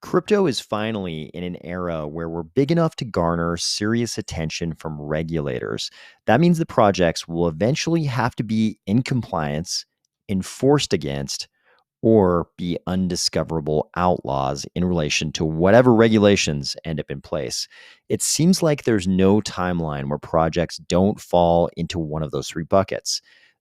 Crypto is finally in an era where we're big enough to garner serious attention from regulators. That means the projects will eventually have to be in compliance, enforced against, or be undiscoverable outlaws in relation to whatever regulations end up in place. It seems like there's no timeline where projects don't fall into one of those three buckets.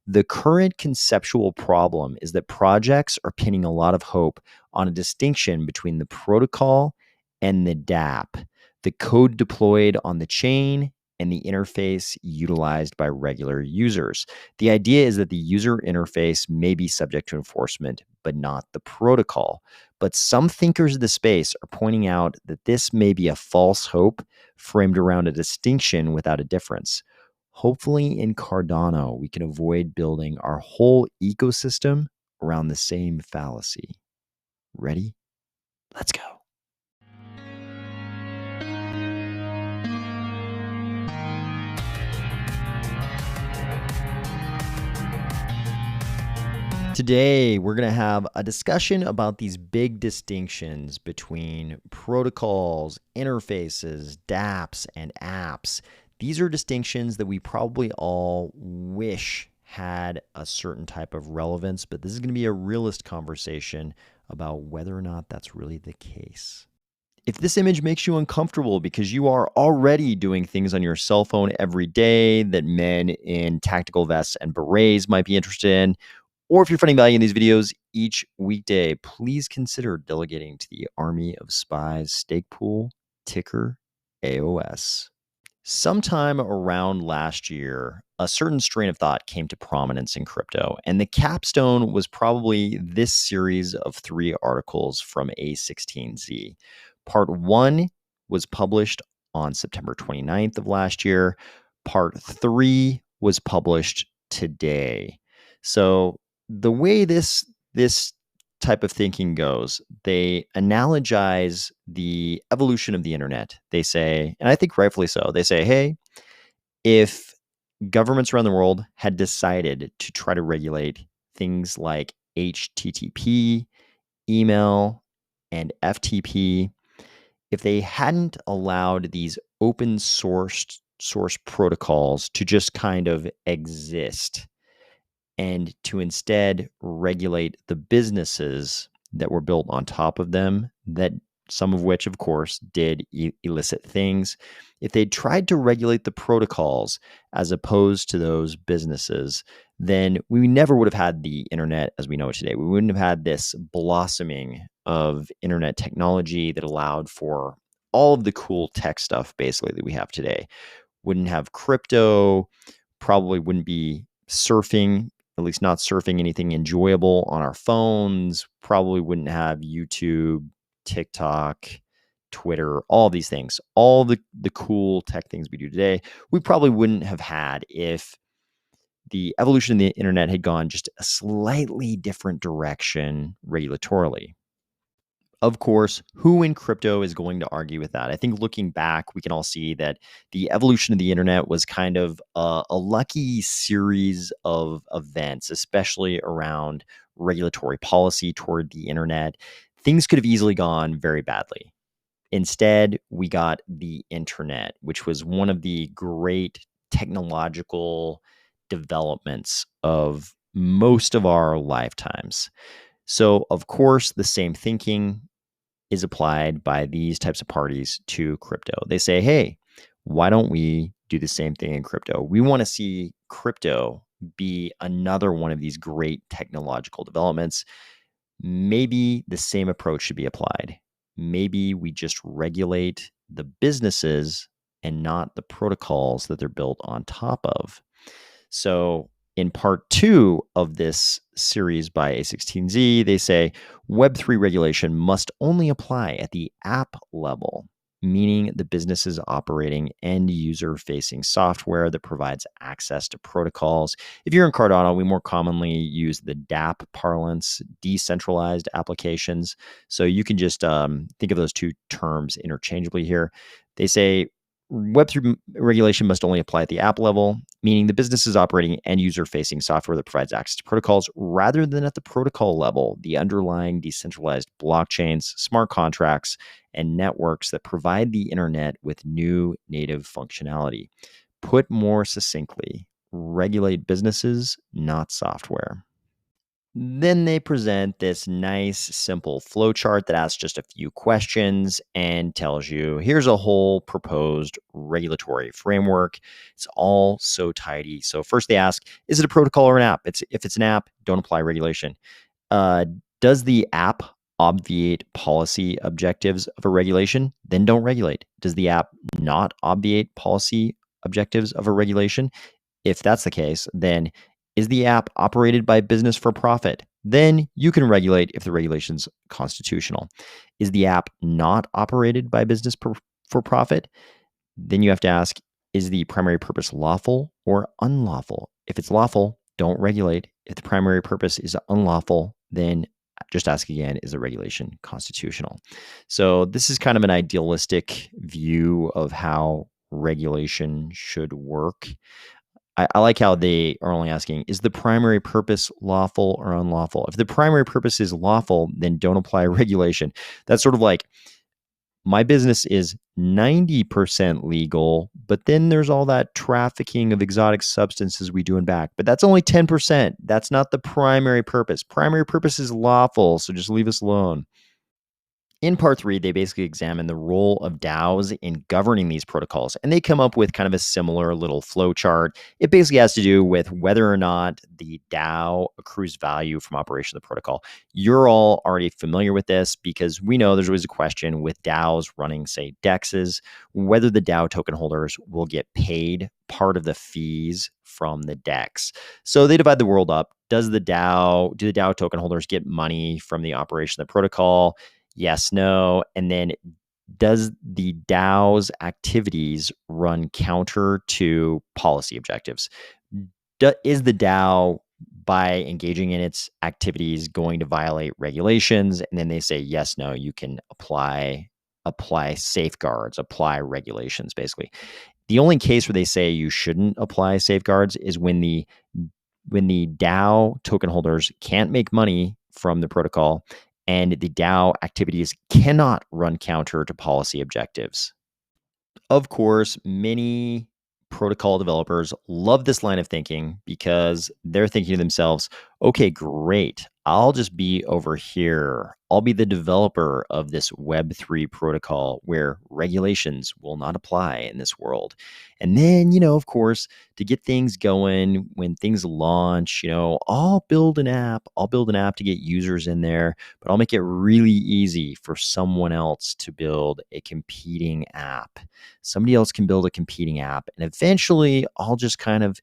The current conceptual problem is that projects are pinning a lot of hope on a distinction between the protocol and the dApp, the code deployed on the chain and the interface utilized by regular users. The idea is that the user interface may be subject to enforcement, but not the protocol. But some thinkers of the space are pointing out that this may be a false hope framed around a distinction without a difference. Hopefully, in Cardano, we can avoid building our whole ecosystem around the same fallacy. Ready? Let's go. Today, we're going to have a discussion about these big distinctions between protocols, interfaces, dApps, and apps. These are distinctions that we probably all wish had a certain type of relevance, but this is going to be a realist conversation about whether or not that's really the case. If this image makes you uncomfortable because you are already doing things on your cell phone every day that men in tactical vests and berets might be interested in, or if you're finding value in these videos each weekday, please consider delegating to the Army of Spies stake pool, ticker AOS. Sometime around last year, a certain strain of thought came to prominence in crypto, and the capstone was probably this series of 3 articles from A16Z. Part 1 was published on September 29th of last year. Part 3 was published today. So the way this type of thinking goes, they analogize the evolution of the internet. They say, and I think rightfully so, they say, hey, if governments around the world had decided to try to regulate things like HTTP, email, and FTP, if they hadn't allowed these open source protocols to just kind of exist, and to instead regulate the businesses that were built on top of them, that some of which, of course, did illicit things. If they tried to regulate the protocols as opposed to those businesses, then we never would have had the internet as we know it today. We wouldn't have had this blossoming of internet technology that allowed for all of the cool tech stuff, basically, that we have today. Wouldn't have crypto, probably wouldn't be surfing, at least not surfing anything enjoyable on our phones, probably wouldn't have YouTube, TikTok, Twitter, all these things, all the cool tech things we do today, we probably wouldn't have had if the evolution of the internet had gone just a slightly different direction regulatorily. Of course, who in crypto is going to argue with that? I think looking back, we can all see that the evolution of the internet was kind of a lucky series of events, especially around regulatory policy toward the internet. Things could have easily gone very badly. Instead, we got the internet, which was one of the great technological developments of most of our lifetimes. So, of course, the same thinking is applied by these types of parties to crypto. They say, hey, why don't we do the same thing in crypto? We want to see crypto be another one of these great technological developments. Maybe the same approach should be applied. Maybe we just regulate the businesses and not the protocols that they're built on top of. So in part 2 of this series by A16Z, they say Web3 regulation must only apply at the app level, meaning the business is operating end user facing software that provides access to protocols. If you're in Cardano, we more commonly use the dApp parlance, decentralized applications. So you can just think of those two terms interchangeably here. They say Web3 regulation must only apply at the app level, meaning the business is operating end user facing software that provides access to protocols rather than at the protocol level, the underlying decentralized blockchains, smart contracts, and networks that provide the internet with new native functionality. Put more succinctly, regulate businesses, not software. Then they present this nice, simple flowchart that asks just a few questions and tells you here's a whole proposed regulatory framework. It's all so tidy. So, first they ask, is it a protocol or an app? If it's an app, don't apply regulation. Uh, does the app obviate policy objectives of a regulation? Then don't regulate. Does the app not obviate policy objectives of a regulation? If that's the case, then is the app operated by business for profit? Then you can regulate if the regulation's constitutional. Is the app not operated by business for profit? Then you have to ask, is the primary purpose lawful or unlawful? If it's lawful, don't regulate. If the primary purpose is unlawful, then just ask again, is the regulation constitutional? So this is kind of an idealistic view of how regulation should work. I like how they are only asking, is the primary purpose lawful or unlawful? If the primary purpose is lawful, then don't apply regulation. That's sort of like my business is 90% legal, but then there's all that trafficking of exotic substances we do in back. But that's only 10%. That's not the primary purpose. Primary purpose is lawful, so just leave us alone. In part three, they basically examine the role of DAOs in governing these protocols, and they come up with kind of a similar little flow chart. It basically has to do with whether or not the DAO accrues value from operation of the protocol. You're all already familiar with this because we know there's always a question with DAOs running, say, DEXs, whether the DAO token holders will get paid part of the fees from the DEX. So they divide the world up. Do the DAO token holders get money from the operation of the protocol? Yes, no. And then does the DAO's activities run counter to policy objectives? Is the DAO, by engaging in its activities, going to violate regulations? And then they say, yes, no, you can apply safeguards, apply regulations, basically. The only case where they say you shouldn't apply safeguards is when the DAO token holders can't make money from the protocol and the DAO activities cannot run counter to policy objectives. Of course, many protocol developers love this line of thinking because they're thinking to themselves, okay, great. I'll just be over here. I'll be the developer of this Web3 protocol where regulations will not apply in this world. And then, of course, to get things going, when things launch, I'll build an app. I'll build an app to get users in there, but I'll make it really easy for someone else to build a competing app. Somebody else can build a competing app, and eventually I'll just kind of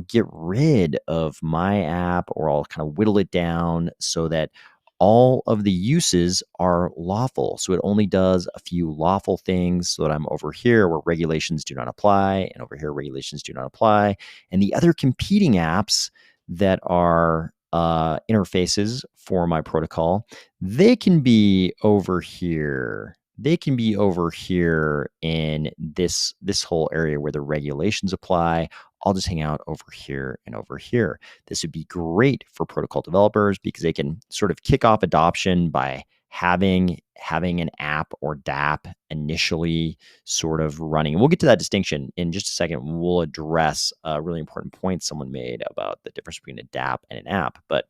get rid of my app, or I'll kind of whittle it down so that all of the uses are lawful. So it only does a few lawful things so that I'm over here where regulations do not apply, and over here regulations do not apply. And the other competing apps that are interfaces for my protocol, they can be over here. They can be over here in this whole area where the regulations apply. I'll just hang out over here and over here. This would be great for protocol developers because they can sort of kick off adoption by having an app or dApp initially sort of running. And we'll get to that distinction in just a second. We'll address a really important point someone made about the difference between a dApp and an app. But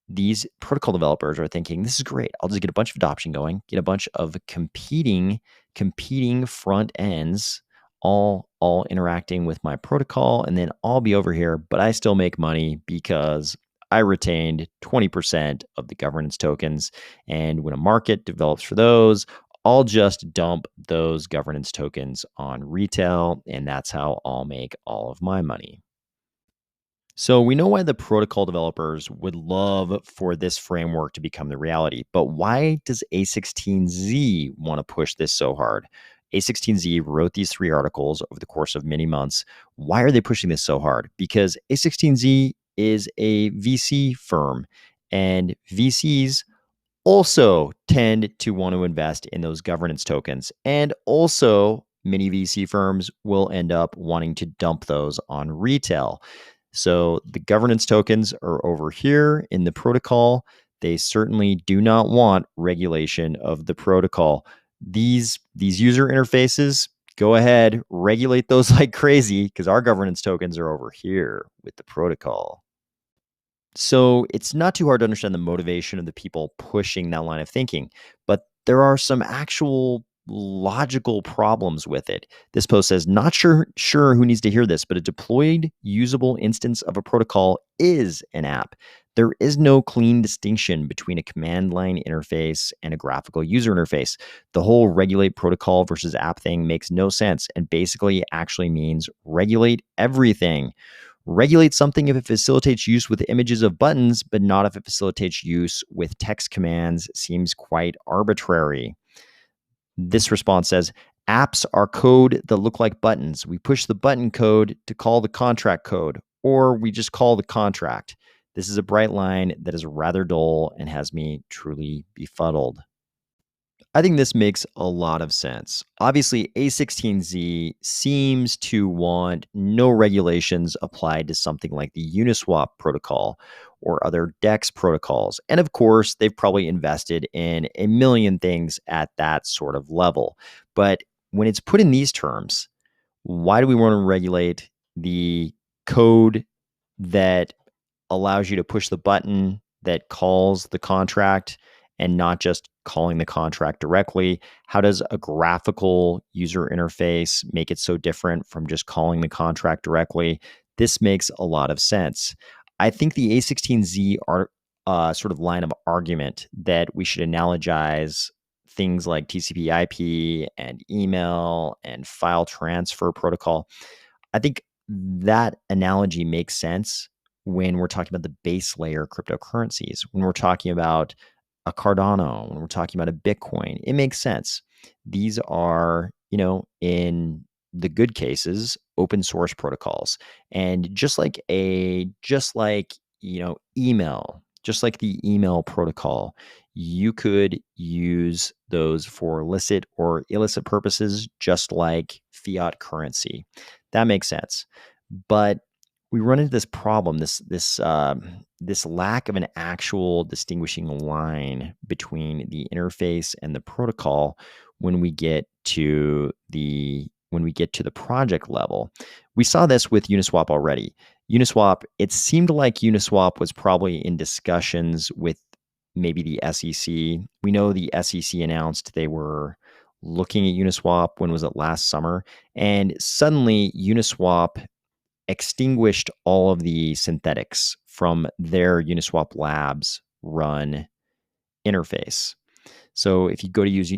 these protocol developers are thinking, this is great. I'll just get a bunch of adoption going, get a bunch of competing front ends all interacting with my protocol, and then I'll be over here, but I still make money because I retained 20% of the governance tokens. And when a market develops for those, I'll just dump those governance tokens on retail, and that's how I'll make all of my money. So we know why the protocol developers would love for this framework to become the reality, but why does A16Z want to push this so hard? A16Z wrote these 3 articles over the course of many months. Why are they pushing this so hard? Because A16Z is a VC firm, and VCs also tend to want to invest in those governance tokens and also many VC firms will end up wanting to dump those on retail. So the governance tokens are over here in the protocol. They certainly do not want regulation of the protocol. These user interfaces, go ahead, regulate those like crazy because our governance tokens are over here with the protocol. So it's not too hard to understand the motivation of the people pushing that line of thinking, but there are some actual logical problems with it. This post says, not sure who needs to hear this, but a deployed usable instance of a protocol is an app. There is no clean distinction between a command line interface and a graphical user interface. The whole regulate protocol versus app thing makes no sense and basically actually means regulate everything. Regulate something if it facilitates use with images of buttons, but not if it facilitates use with text commands seems quite arbitrary. This response says, apps are code that look like buttons. We push the button code to call the contract code, or we just call the contract. This is a bright line that is rather dull and has me truly befuddled. I think this makes a lot of sense. Obviously, A16Z seems to want no regulations applied to something like the Uniswap protocol or other DEX protocols. And of course, they've probably invested in a million things at that sort of level. But when it's put in these terms, why do we want to regulate the code that allows you to push the button that calls the contract and not just calling the contract directly? How does a graphical user interface make it so different from just calling the contract directly? This makes a lot of sense. I think the A16Z sort of line of argument that we should analogize things like TCP/IP and email and file transfer protocol. I think that analogy makes sense when we're talking about the base layer cryptocurrencies, when we're talking about a Cardano, when we're talking about a Bitcoin. It makes sense. These are, in the good cases, open source protocols. And just like email, just like the email protocol, you could use those for licit or illicit purposes, just like fiat currency. That makes sense. But we run into this problem, this lack of an actual distinguishing line between the interface and the protocol when we get to the project level. We saw this with Uniswap already. Uniswap, it seemed like Uniswap was probably in discussions with maybe the SEC. We know the SEC announced they were looking at Uniswap. When was it? Last summer. And suddenly Uniswap extinguished all of the synthetics from their Uniswap Labs run interface. So if you go to use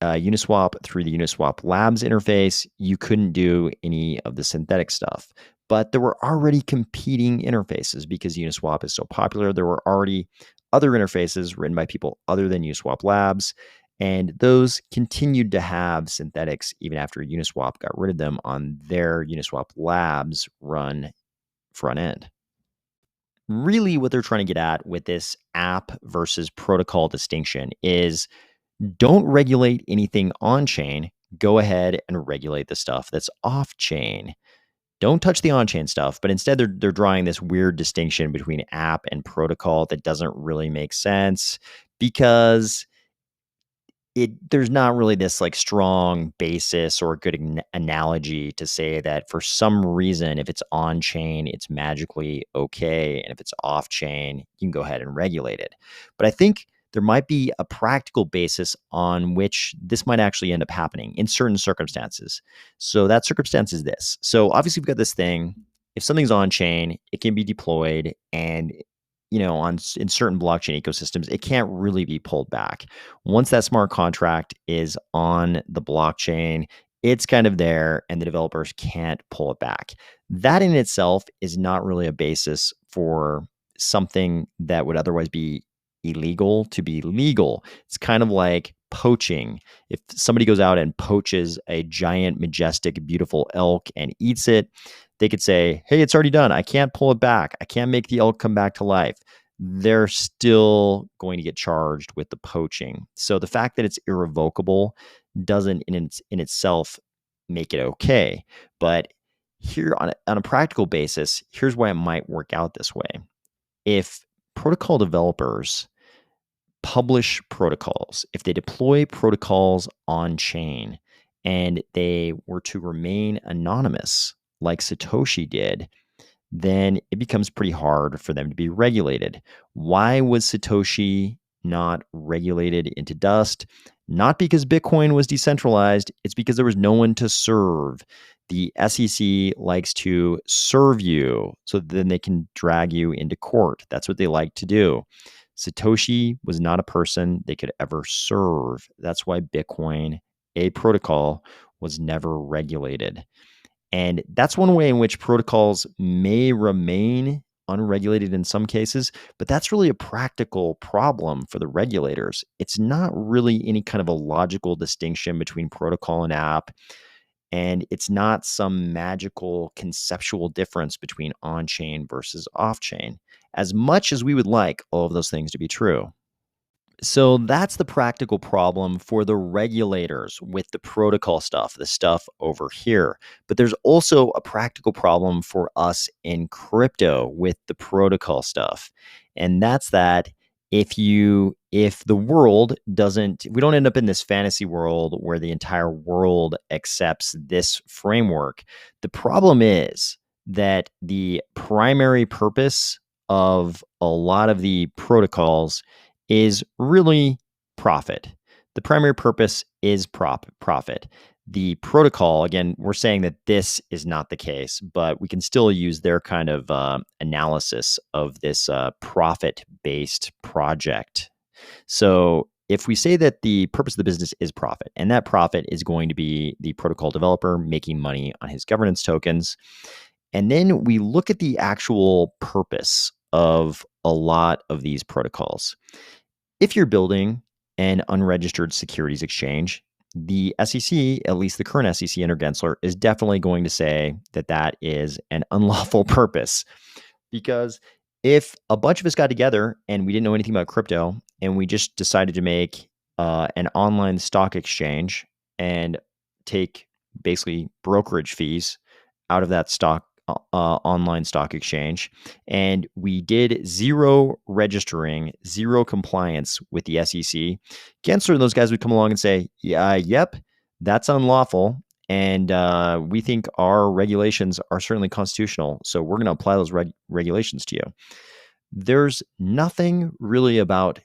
Uniswap through the Uniswap Labs interface, you couldn't do any of the synthetic stuff. But there were already competing interfaces because Uniswap is so popular. There were already other interfaces written by people other than Uniswap Labs, and those continued to have synthetics even after Uniswap got rid of them on their Uniswap Labs run front end. Really, what they're trying to get at with this app versus protocol distinction is don't regulate anything on chain. Go ahead and regulate the stuff that's off chain. Don't touch the on chain stuff, but instead they're drawing this weird distinction between app and protocol that doesn't really make sense because there's not really this like strong basis or good analogy to say that for some reason, if it's on chain, it's magically okay. And if it's off chain, you can go ahead and regulate it. But I think there might be a practical basis on which this might actually end up happening in certain circumstances. So that circumstance is this. So obviously we've got this thing. If something's on chain, it can be deployed, and in certain blockchain ecosystems, it can't really be pulled back. Once that smart contract is on the blockchain, it's kind of there and the developers can't pull it back. That in itself is not really a basis for something that would otherwise be illegal to be legal. It's kind of like poaching. If somebody goes out and poaches a giant, majestic, beautiful elk and eats it, they could say, hey, it's already done. I can't pull it back. I can't make the elk come back to life. They're still going to get charged with the poaching. So the fact that it's irrevocable doesn't in itself make it okay. But here on a practical basis, here's why it might work out this way. If protocol developers publish protocols, if they deploy protocols on chain and they were to remain anonymous like Satoshi did, then it becomes pretty hard for them to be regulated. Why was Satoshi not regulated into dust? Not because Bitcoin was decentralized, it's because there was no one to serve. The SEC likes to serve you so that then they can drag you into court. That's what they like to do. Satoshi was not a person they could ever serve. That's why Bitcoin, a protocol, was never regulated. And that's one way in which protocols may remain unregulated in some cases, but that's really a practical problem for the regulators. It's not really any kind of a logical distinction between protocol and app, and it's not some magical conceptual difference between on-chain versus off-chain, as much as we would like all of those things to be true. So that's the practical problem for the regulators with the protocol stuff, the stuff over here. But there's also a practical problem for us in crypto with the protocol stuff. And that's that if the world doesn't, we don't end up in this fantasy world where the entire world accepts this framework. The problem is that the primary purpose of a lot of the protocols is really profit. The primary purpose is profit. The protocol, again, we're saying that this is not the case, but we can still use their kind of analysis of this profit-based project. So if we say that the purpose of the business is profit, and that profit is going to be the protocol developer making money on his governance tokens, and then we look at the actual purpose of a lot of these protocols. If you're building an unregistered securities exchange, the SEC, at least the current SEC under Gensler, is definitely going to say that that is an unlawful purpose. Because if a bunch of us got together and we didn't know anything about crypto and we just decided to make an online stock exchange and take basically brokerage fees out of that online stock exchange, and we did zero registering, zero compliance with the SEC, Gensler and those guys would come along and say, yeah, yep, that's unlawful. And we think our regulations are certainly constitutional. So we're going to apply those regulations to you. There's nothing really about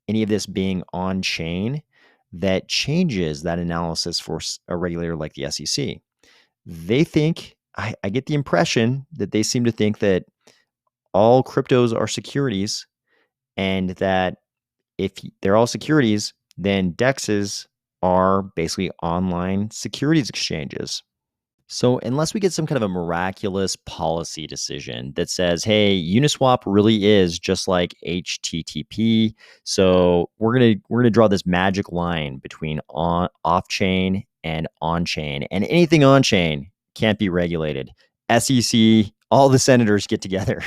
any of this being on chain that changes that analysis for a regulator like the SEC. They think, I get the impression that they seem to think that all cryptos are securities, and that if they're all securities, then DEXs are basically online securities exchanges. So unless we get some kind of a miraculous policy decision that says, hey, Uniswap really is just like HTTP, so we're gonna draw this magic line between off-chain and on-chain, and anything on-chain can't be regulated. SEC, all the senators get together.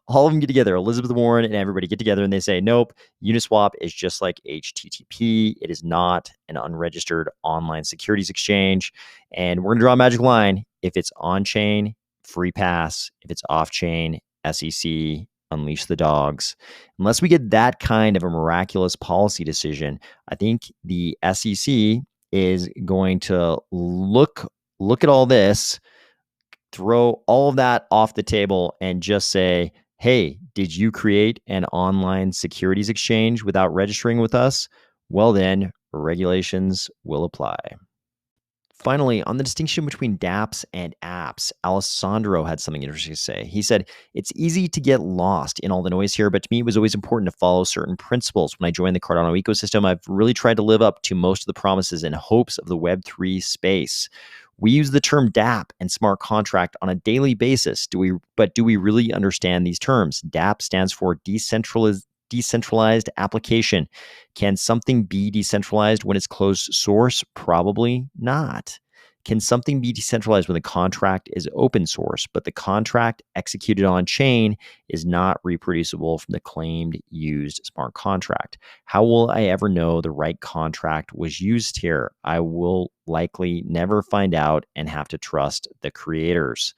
All of them get together. Elizabeth Warren and everybody get together and they say, nope, Uniswap is just like HTTP. It is not an unregistered online securities exchange. And we're going to draw a magic line. If it's on chain, free pass. If it's off chain, SEC, unleash the dogs. Unless we get that kind of a miraculous policy decision, I think the SEC is going to look at all this, throw all of that off the table and just say, hey, did you create an online securities exchange without registering with us? Well, then regulations will apply. Finally, on the distinction between dApps and apps, Alessandro had something interesting to say. He said, it's easy to get lost in all the noise here, but to me, it was always important to follow certain principles. When I joined the Cardano ecosystem, I've really tried to live up to most of the promises and hopes of the Web3 space. We use the term dApp and smart contract on a daily basis. Do we really understand these terms? dApp stands for decentralized application. Can something be decentralized when it's closed source? Probably not. Can something be decentralized when the contract is open source, but the contract executed on chain is not reproducible from the claimed used smart contract? How will I ever know the right contract was used here? I will likely never find out and have to trust the creators.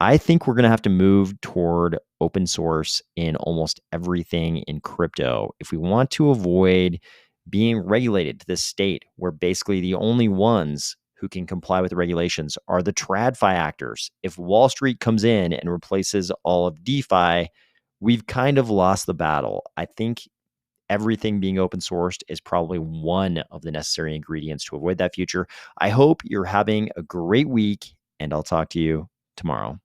I think we're going to have to move toward open source in almost everything in crypto if we want to avoid being regulated to this state where basically the only ones who can comply with the regulations are the TradFi actors. If Wall Street comes in and replaces all of DeFi, we've kind of lost the battle. I think everything being open sourced is probably one of the necessary ingredients to avoid that future. I hope you're having a great week, and I'll talk to you tomorrow.